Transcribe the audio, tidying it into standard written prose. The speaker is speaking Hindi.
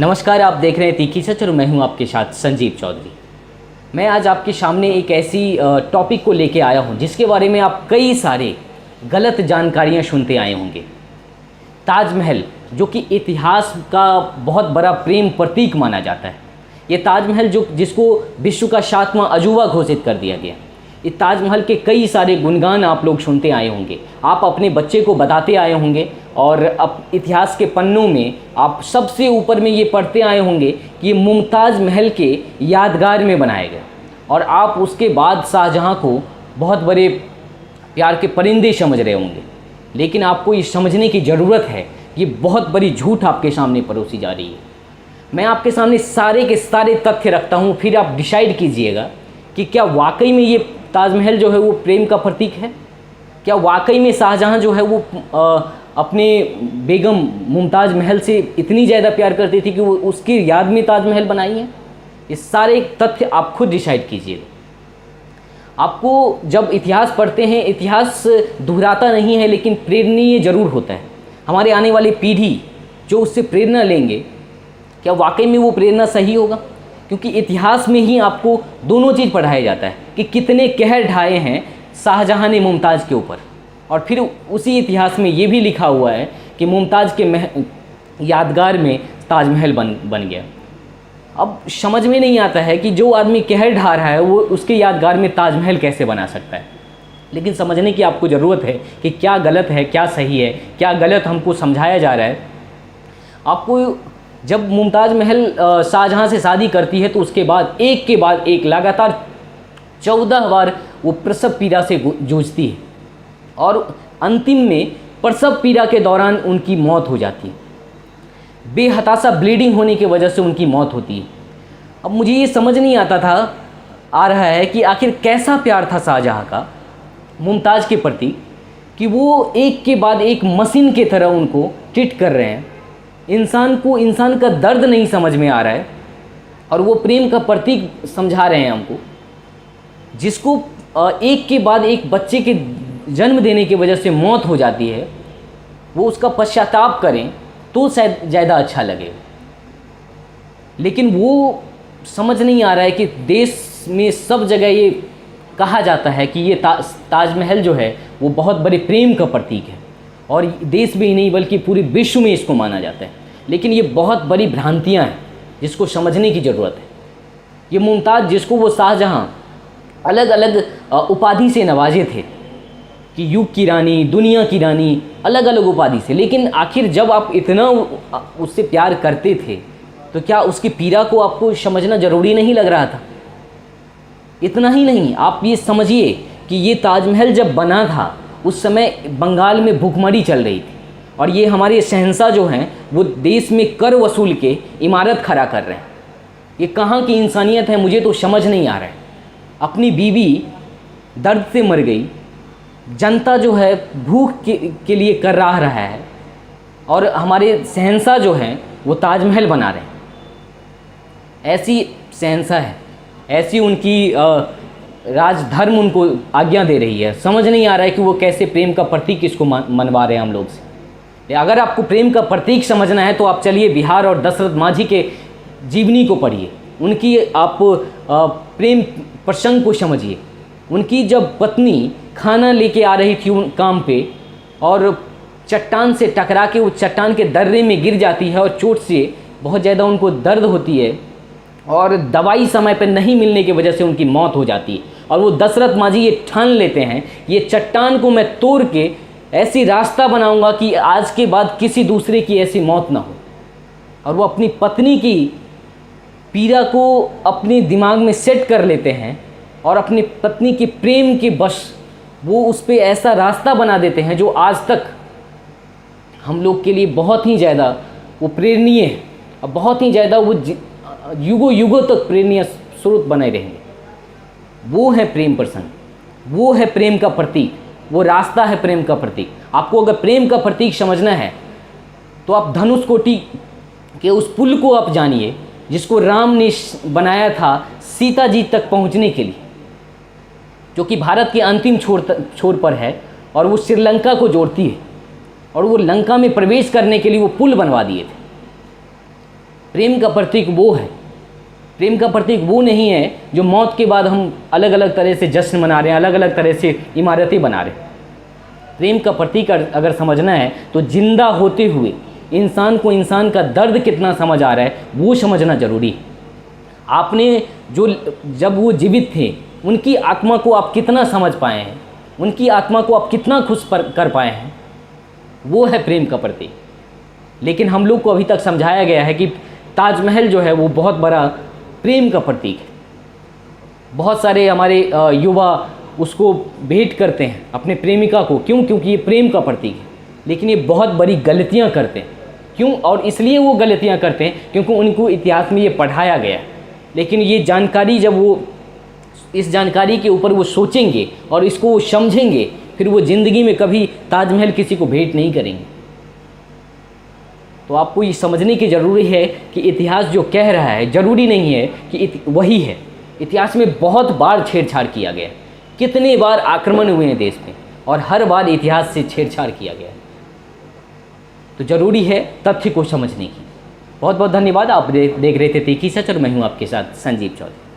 नमस्कार, आप देख रहे हैं तीखी सच और मैं हूं आपके साथ संजीव चौधरी। मैं आज आपके सामने एक ऐसी टॉपिक को लेके आया हूं जिसके बारे में आप कई सारे गलत जानकारियां सुनते आए होंगे। ताजमहल, जो कि इतिहास का बहुत बड़ा प्रेम प्रतीक माना जाता है। ये ताजमहल जिसको विश्व का 7वां अजूबा घोषित कर दिया गया। इस ताजमहल के कई सारे गुणगान आप लोग सुनते आए होंगे, आप अपने बच्चे को बताते आए होंगे और अब इतिहास के पन्नों में आप सबसे ऊपर में ये पढ़ते आए होंगे कि ये मुमताज़ महल के यादगार में बनाया गया और आप उसके बाद शाहजहाँ को बहुत बड़े प्यार के परिंदे समझ रहे होंगे। लेकिन आपको ये समझने की ज़रूरत है, ये बहुत बड़ी झूठ आपके सामने परोसी जा रही है। मैं आपके सामने सारे के सारे तथ्य रखता हूँ, फिर आप डिसाइड कीजिएगा कि क्या वाकई में ये ताजमहल जो है वो प्रेम का प्रतीक है। क्या वाकई में शाहजहाँ जो है वो अपने बेगम मुमताज़ महल से इतनी ज़्यादा प्यार करती थी कि वो उसकी याद में ताजमहल बनाई है। ये सारे तथ्य आप खुद डिसाइड कीजिएगा। आपको जब इतिहास पढ़ते हैं, इतिहास दोहराता नहीं है लेकिन प्रेरणीय ज़रूर होता है। हमारे आने वाली पीढ़ी जो उससे प्रेरणा लेंगे, क्या वाकई में वो प्रेरणा सही होगा? क्योंकि इतिहास में ही आपको दोनों चीज़ पढ़ाया जाता है कि कितने कहर ढाए हैं शाहजहाँ ने मुमताज़ के ऊपर, और फिर उसी इतिहास में ये भी लिखा हुआ है कि मुमताज़ के यादगार में ताजमहल बन गया। अब समझ में नहीं आता है कि जो आदमी कहर ढा रहा है वो उसके यादगार में ताजमहल कैसे बना सकता है। लेकिन समझने की आपको ज़रूरत है कि क्या गलत है, क्या सही है, क्या गलत हमको समझाया जा रहा है। आपको जब मुमताज़ महल शाहजहाँ से शादी करती है तो उसके बाद एक लगातार 14 बार वो प्रसव पीड़ा से जूझती है और अंतिम में प्रसव पीड़ा के दौरान उनकी मौत हो जाती है। बेहताशा ब्लीडिंग होने की वजह से उनकी मौत होती है। अब मुझे ये समझ नहीं आ रहा है कि आखिर कैसा प्यार था शाहजहाँ का मुमताज़ के प्रति कि वो एक के बाद एक मशीन की तरह उनको ट्रीट कर रहे हैं। इंसान का दर्द नहीं समझ में आ रहा है और वो प्रेम का प्रतीक समझा रहे हैं हमको, जिसको एक के बाद एक बच्चे के जन्म देने की वजह से मौत हो जाती है। वो उसका पश्चाताप करें तो शायद ज़्यादा अच्छा लगे। लेकिन वो समझ नहीं आ रहा है कि देश में सब जगह ये कहा जाता है कि ये ताजमहल जो है वो बहुत बड़े प्रेम का प्रतीक है और देश में ही नहीं बल्कि पूरे विश्व में इसको माना जाता है। लेकिन ये बहुत बड़ी भ्रांतियाँ हैं जिसको समझने की ज़रूरत है। ये मुमताज़, जिसको वो शाहजहाँ अलग अलग उपाधि से नवाजे थे कि युग की रानी, दुनिया की रानी, अलग अलग उपाधि से, लेकिन आखिर जब आप इतना उससे प्यार करते थे तो क्या उसकी पीड़ा को आपको समझना ज़रूरी नहीं लग रहा था? इतना ही नहीं, आप ये समझिए कि ये ताजमहल जब बना था उस समय बंगाल में भूखमरी चल रही थी और ये हमारे शहंशाह जो हैं वो देश में कर वसूल के इमारत खड़ा कर रहे हैं। ये कहाँ की इंसानियत है, मुझे तो समझ नहीं आ रहा है। अपनी बीवी दर्द से मर गई, जनता जो है भूख के लिए कर रहा है और हमारे शहंशाह जो हैं वो ताजमहल बना रहे हैं। ऐसी शहंशाह है, ऐसी उनकी राजधर्म उनको आज्ञा दे रही है। समझ नहीं आ रहा है कि वो कैसे प्रेम का प्रतीक इसको मनवा रहे हैं हम लोग से। अगर आपको प्रेम का प्रतीक समझना है तो आप चलिए बिहार और दशरथ माझी के जीवनी को पढ़िए, उनकी आप प्रेम प्रसंग को समझिए। उनकी जब पत्नी खाना लेके आ रही थी उन काम पे और चट्टान से टकरा के उस चट्टान के दर्रे में गिर जाती है और चोट से बहुत ज़्यादा उनको दर्द होती है और दवाई समय पर नहीं मिलने की वजह से उनकी मौत हो जाती है। और वो दशरथ माझी ये ठान लेते हैं, ये चट्टान को मैं तोड़ के ऐसी रास्ता बनाऊंगा कि आज के बाद किसी दूसरे की ऐसी मौत ना हो। और वो अपनी पत्नी की पीड़ा को अपने दिमाग में सेट कर लेते हैं और अपनी पत्नी के प्रेम के बस वो उस पर ऐसा रास्ता बना देते हैं जो आज तक हम लोग के लिए बहुत ही ज़्यादा वो प्रेरणीय है और बहुत ही ज़्यादा वो युगों युगों तक प्रेरणीय स्रोत बने रहेंगे। वो है प्रेम प्रसंग, वो है प्रेम का प्रतीक, वो रास्ता है प्रेम का प्रतीक। आपको अगर प्रेम का प्रतीक समझना है तो आप धनुषकोटि के उस पुल को आप जानिए जिसको राम ने बनाया था सीता जी तक पहुंचने के लिए, जो कि भारत के अंतिम छोर पर है और वो श्रीलंका को जोड़ती है और वो लंका में प्रवेश करने के लिए वो पुल बनवा दिए थे। प्रेम का प्रतीक वो है, प्रेम का प्रतीक वो नहीं है जो मौत के बाद हम अलग अलग तरह से जश्न मना रहे हैं, अलग अलग तरह से इमारतें बना रहे हैं। प्रेम का प्रतीक अगर समझना है तो जिंदा होते हुए इंसान को इंसान का दर्द कितना समझ आ रहा है वो समझना ज़रूरी है। आपने जब वो जीवित थे उनकी आत्मा को आप कितना समझ पाए हैं, उनकी आत्मा को आप कितना खुश कर पाए हैं, वो है प्रेम का प्रतीक। लेकिन हम लोग को अभी तक समझाया गया है कि ताजमहल जो है वो बहुत बड़ा प्रेम का प्रतीक है। बहुत सारे हमारे युवा उसको भेंट करते हैं अपने प्रेमिका को, क्यों? क्योंकि ये प्रेम का प्रतीक है। लेकिन ये बहुत बड़ी गलतियां करते हैं। क्यों? और इसलिए वो गलतियां करते हैं क्योंकि उनको इतिहास में ये पढ़ाया गया। लेकिन ये जानकारी जब वो इस जानकारी के ऊपर वो सोचेंगे और इसको वो समझेंगे, फिर वो ज़िंदगी में कभी ताजमहल किसी को भेंट नहीं करेंगे। तो आपको ये समझने की ज़रूरी है कि इतिहास जो कह रहा है ज़रूरी नहीं है कि वही है। इतिहास में बहुत बार छेड़छाड़ किया गया, कितने बार आक्रमण हुए हैं देश पे, और हर बार इतिहास से छेड़छाड़ किया गया। तो ज़रूरी है तथ्य को समझने की। बहुत बहुत धन्यवाद। आप देख रहे थे तीखी सच और मैं हूँ आपके साथ संजीव चौधरी।